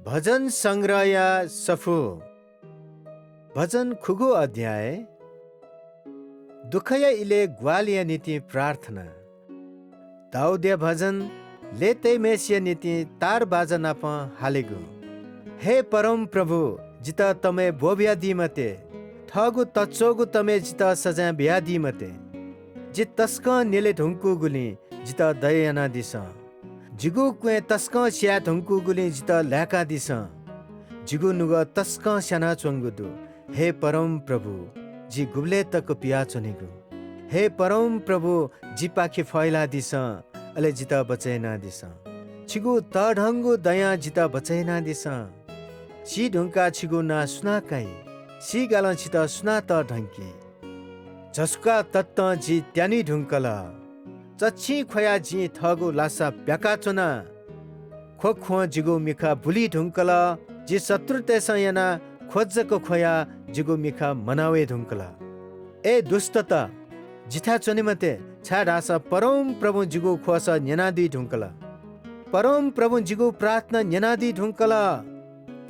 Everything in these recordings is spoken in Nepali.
भजन संग्रह या सफु भजन खुगो अध्याय दुखय इले ग्वालिया नीति प्रार्थना दाउद्य भजन लेते मेसिया नीति तार बाजना प हालेगु हे परम प्रभु जित तमे बोबिया दिमते ठगु तचोगु तमे जित सजा बिया दिमते जित तस्क नेले ढुङ्कु गुली जित दयाना दिस जिगु क्वे तस्क स्या ढुङ्कु गुली जित ल्याका दिस जिगु नुग तस्क स्याना चोङ्गुदु हे परम प्रभु जी गुब्ले तक पिया चोनेगु हे परम प्रभु जी पाखे फैला दिस अले जित बचैना दिस छिगु त ढङ्गु दया जित बचैना दिस सी ढुङ्का छिगु ना सुना काई सी गाल छित सुना त ढङ्की झस्का तत्त जी त्यानी ढुङ्कला चच्छी खोया जी थगु लासा प्याका चोना खो जिगु मिखा भुली ढुङ्कला जी शत्रुते सयना खोज्जको खोया जिगु मिखा मनावे ढुङ्कला ए दुष्टता जिथा चोनिमते छा रासा परम प्रभु जिगु खोस न्यनादी ढुङ्कला परम प्रभु जिगु प्रार्थना न्यनादी ढुङ्कला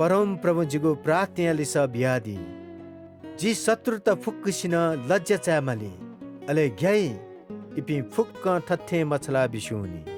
परम प्रभु जिगु प्रार्थना लिस बियादी जी शत्रु त फुक्किसिन लज्जा चामाली अले ग्याई इपि फुक्क थत्थे मछला बिसुनी